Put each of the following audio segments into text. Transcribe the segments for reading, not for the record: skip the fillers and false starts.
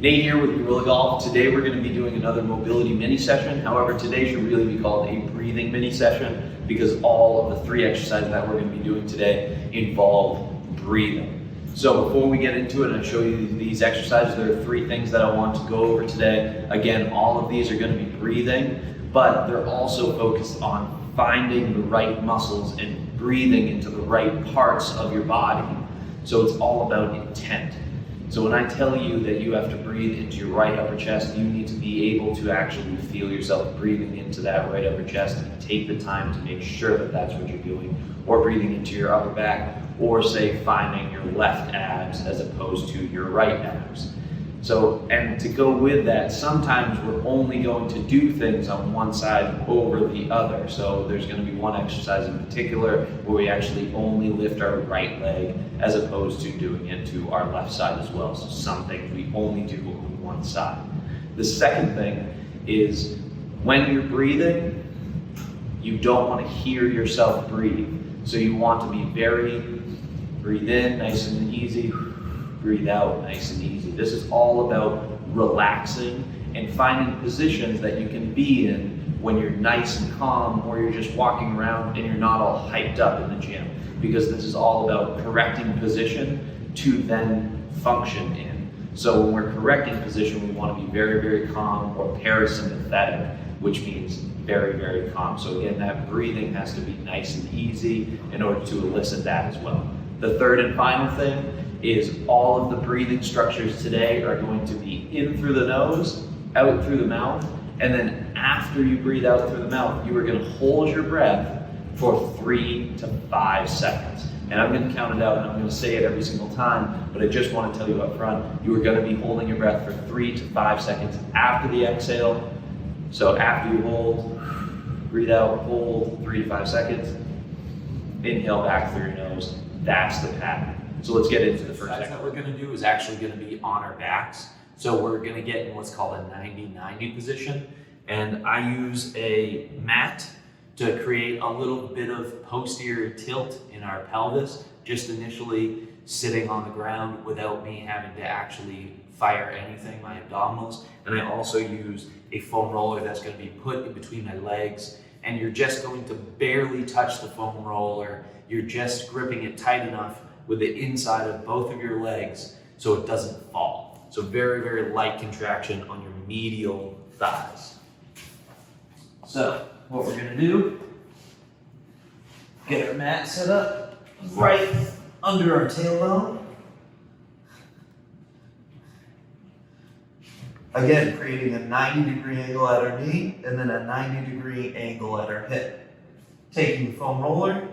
Nate here with Gorilla Golf. Today we're going to be doing another mobility mini session. However, today should really be called a breathing mini session because all of the 3 exercises that we're going to be doing today involve breathing. So before we get into it and I show you these exercises, there are 3 things that I want to go over today. Again, all of these are going to be breathing, but they're also focused on finding the right muscles and breathing into the right parts of your body. So it's all about intent. So when I tell you that you have to breathe into your right upper chest, you need to be able to actually feel yourself breathing into that right upper chest and take the time to make sure that that's what you're doing, or breathing into your upper back, or say finding your left abs as opposed to your right abs. So, and to go with that, sometimes we're only going to do things on one side over the other. So there's going to be one exercise in particular where we actually only lift our right leg as opposed to doing it to our left side as well. So some things we only do on one side. The second thing is when you're breathing, you don't want to hear yourself breathe. So you want to be breathe in, nice and easy. Breathe out, nice and easy. This is all about relaxing and finding positions that you can be in when you're nice and calm, or you're just walking around and you're not all hyped up in the gym. Because this is all about correcting position to then function in. So when we're correcting position, we want to be very, very calm, or parasympathetic, which means very, very calm. So again, that breathing has to be nice and easy in order to elicit that as well. The third and final thing is all of the breathing structures today are going to be in through the nose, out through the mouth, and then after you breathe out through the mouth, you are going to hold your breath for 3 to 5 seconds. And I'm going to count it out and I'm going to say it every single time, but I just want to tell you up front, you are going to be holding your breath for 3 to 5 seconds after the exhale. So after you hold, breathe out, hold 3 to 5 seconds, inhale back through your nose. That's the pattern. So let's get into the first exercise that we're going to do is actually going to be on our backs. So we're going to get in what's called a 90-90 position. And I use a mat to create a little bit of posterior tilt in our pelvis, just initially sitting on the ground without me having to actually fire anything, my abdominals. And I also use a foam roller that's going to be put in between my legs. And you're just going to barely touch the foam roller. You're just gripping it tight enough with the inside of both of your legs so it doesn't fall. So very, very light contraction on your medial thighs. So what we're gonna do, get our mat set up right under our tailbone. Again, creating a 90-degree angle at our knee and then a 90-degree angle at our hip. Taking the foam roller,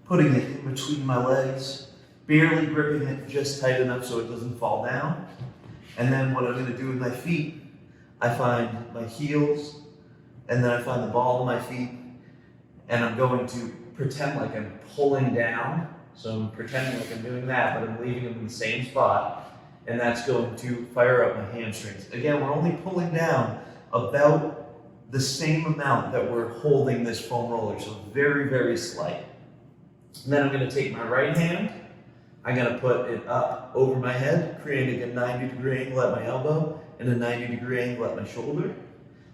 putting it in between my legs, barely gripping it just tight enough so it doesn't fall down. And then what I'm going to do with my feet, I find my heels, and then I find the ball of my feet, and I'm going to pretend like I'm pulling down. So I'm pretending like I'm doing that, but I'm leaving them in the same spot, and that's going to fire up my hamstrings. Again, we're only pulling down about the same amount that we're holding this foam roller, so very, very slight. And then I'm going to take my right hand, I'm going to put it up over my head, creating a 90-degree angle at my elbow and a 90-degree angle at my shoulder. And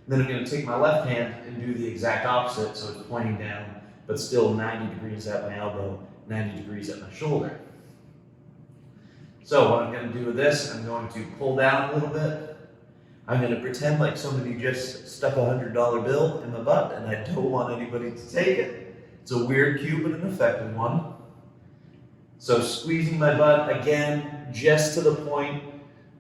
then I'm going to take my left hand and do the exact opposite, so it's pointing down, but still 90 degrees at my elbow, 90 degrees at my shoulder. So what I'm going to do with this, I'm going to pull down a little bit. I'm going to pretend like somebody just stuck a $100 bill in my butt and I don't want anybody to take it. It's a weird cue, but an effective one. So squeezing my butt, again, just to the point,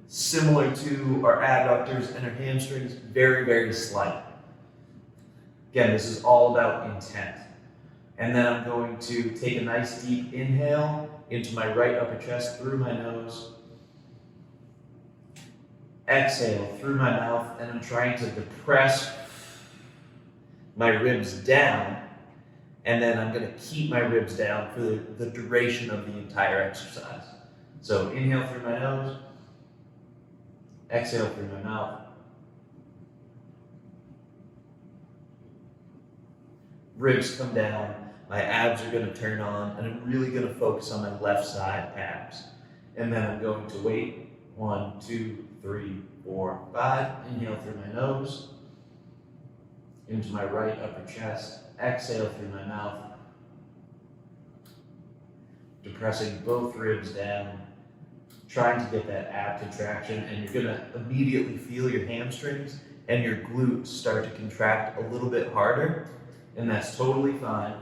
similar to our adductors and our hamstrings, very, very slight. Again, this is all about intent. And then I'm going to take a nice deep inhale into my right upper chest through my nose. Exhale through my mouth, and I'm trying to depress my ribs down. And then I'm going to keep my ribs down for the duration of the entire exercise. So inhale through my nose, exhale through my mouth. Ribs come down, my abs are going to turn on, and I'm really going to focus on my left side abs. And then I'm going to wait 1, 2, 3, 4, 5. Inhale through my nose, into my right upper chest. Exhale through my mouth, depressing both ribs down, trying to get that ab contraction, and you're gonna immediately feel your hamstrings and your glutes start to contract a little bit harder, and that's totally fine.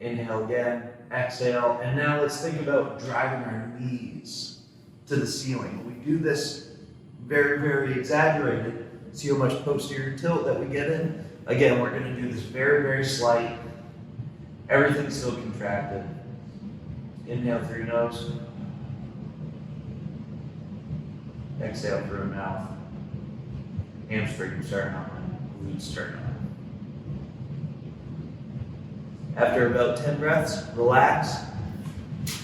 Inhale again, exhale, and now let's think about driving our knees to the ceiling. We do this very, very exaggerated. See how much posterior tilt that we get in? Again, we're gonna do this very, very slight. Everything's still contracted. Inhale through your nose. Exhale through your mouth. Hamstrings turn on, glutes turn on. After about 10 breaths, relax.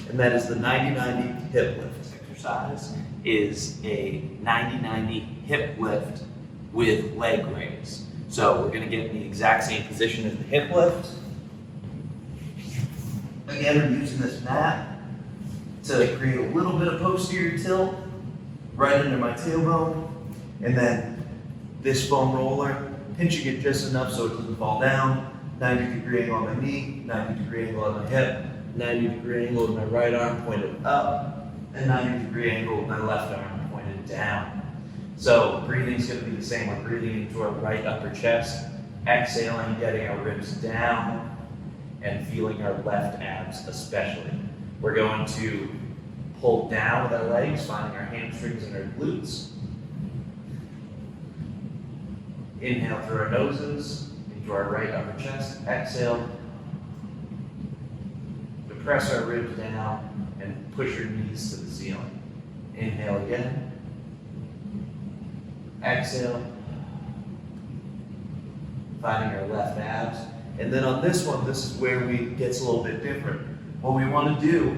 And that is the 90-90 hip lift. This exercise is a 90-90 hip lift with leg raise. So we're gonna get in the exact same position as the hip lift. Again, I'm using this mat to create a little bit of posterior tilt right under my tailbone. And then this foam roller, pinching it just enough so it doesn't fall down. 90-degree angle on my knee, 90-degree angle on my hip, 90-degree angle with my right arm pointed up, and 90-degree angle with my left arm pointed down. So breathing's gonna be the same. We're breathing into our right upper chest, exhaling, getting our ribs down, and feeling our left abs especially. We're going to pull down with our legs, finding our hamstrings and our glutes. Inhale through our noses, into our right upper chest, exhale. Depress our ribs down and push your knees to the ceiling. Inhale again. Exhale. Finding our left abs. And then on this one, this is where it gets a little bit different. What we want to do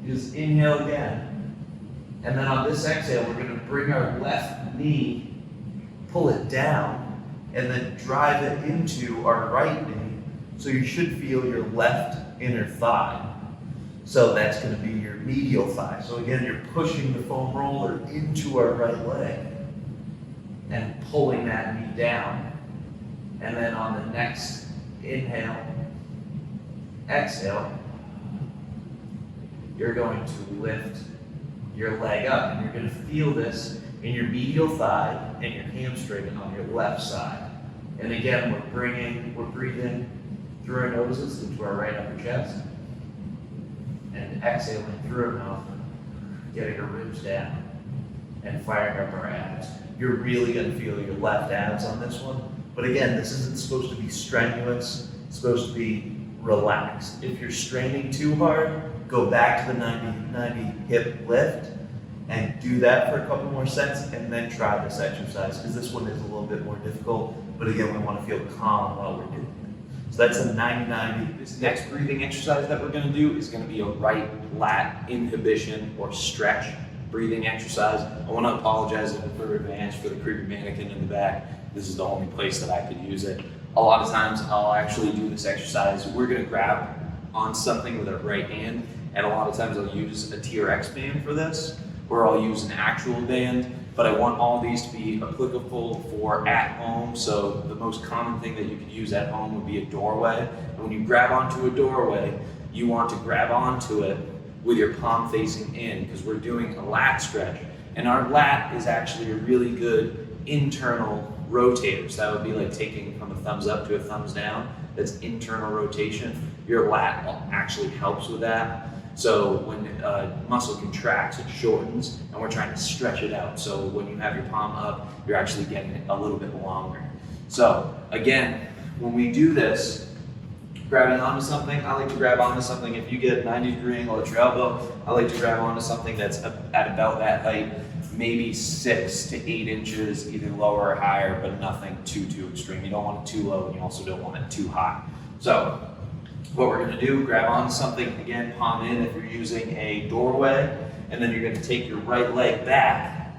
is inhale again. And then on this exhale, we're going to bring our left knee, pull it down, and then drive it into our right knee. So you should feel your left inner thigh. So that's going to be your medial thigh. So again, you're pushing the foam roller into our right leg and pulling that knee down. And then on the next inhale, exhale, you're going to lift your leg up, and you're going to feel this in your medial thigh and your hamstring on your left side. And again, we're breathing through our noses into our right upper chest, and exhaling through our mouth, getting our ribs down and firing up our abs. You're really going to feel your left abs on this one. But again, this isn't supposed to be strenuous. It's supposed to be relaxed. If you're straining too hard, go back to the 90-90 hip lift and do that for a couple more sets, and then try this exercise, because this one is a little bit more difficult. But again, we want to feel calm while we're doing it. So that's a 90-90. This next breathing exercise that we're going to do is going to be a right lat inhibition or stretch breathing exercise. I want to apologize in further advance for the creepy mannequin in the back. This is the only place that I could use it. A lot of times I'll actually do this exercise. We're going to grab on something with our right hand, and a lot of times I'll use a TRX band for this, or I'll use an actual band, but I want all these to be applicable for at home. So the most common thing that you could use at home would be a doorway. And when you grab onto a doorway, you want to grab onto it with your palm facing in, because we're doing a lat stretch. And our lat is actually a really good internal rotator. So that would be like taking from a thumbs up to a thumbs down. That's internal rotation. Your lat actually helps with that. So when muscle contracts, it shortens, and we're trying to stretch it out. So when you have your palm up, you're actually getting it a little bit longer. So again, when we do this, grabbing onto something, I like to grab onto something. If you get 90-degree angle at your elbow, I like to grab onto something that's at about that height, maybe 6 to 8 inches, either lower or higher, but nothing too extreme. You don't want it too low, and you also don't want it too high. So what we're going to do, grab onto something, again, palm in if you're using a doorway, and then you're going to take your right leg back.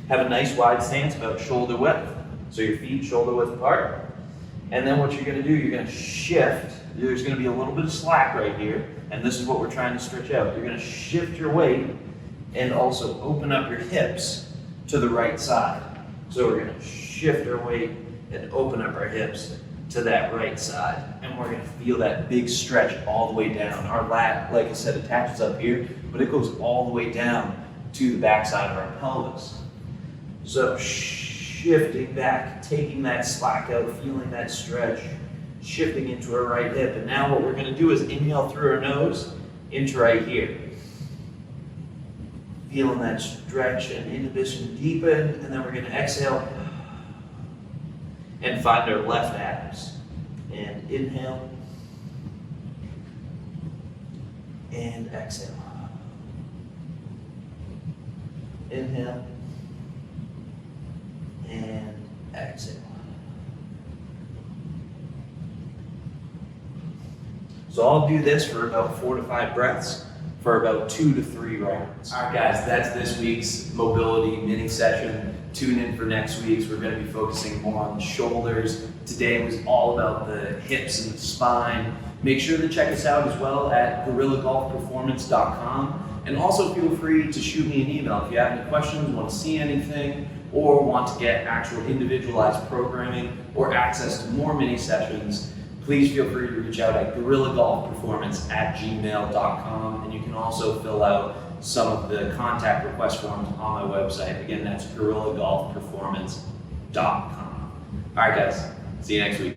Have a nice wide stance, about shoulder width, so your feet shoulder width apart. And then what you're going to do, you're going to shift. There's going to be a little bit of slack right here, and this is what we're trying to stretch out. You're going to shift your weight and also open up your hips to the right side. So we're gonna shift our weight and open up our hips to that right side. And we're gonna feel that big stretch all the way down. Our lat, like I said, attaches up here, but it goes all the way down to the back side of our pelvis. So shifting back, taking that slack out, feeling that stretch, shifting into our right hip. And now what we're gonna do is inhale through our nose into right here. Feeling that stretch and inhibition deepen, and then we're gonna exhale and find our left abs. And inhale and exhale. Inhale and exhale. So I'll do this for about 4 to 5 breaths for about 2 to 3 rounds. All right, guys, that's this week's mobility mini session. Tune in for next week's. We're going to be focusing more on the shoulders. Today was all about the hips and the spine. Make sure to check us out as well at gorillagolfperformance.com. And also feel free to shoot me an email if you have any questions, want to see anything, or want to get actual individualized programming or access to more mini sessions. Please feel free to reach out at gorillagolfperformance@gmail.com, and you can also fill out some of the contact request forms on my website. Again, that's gorillagolfperformance.com. All right, guys, see you next week.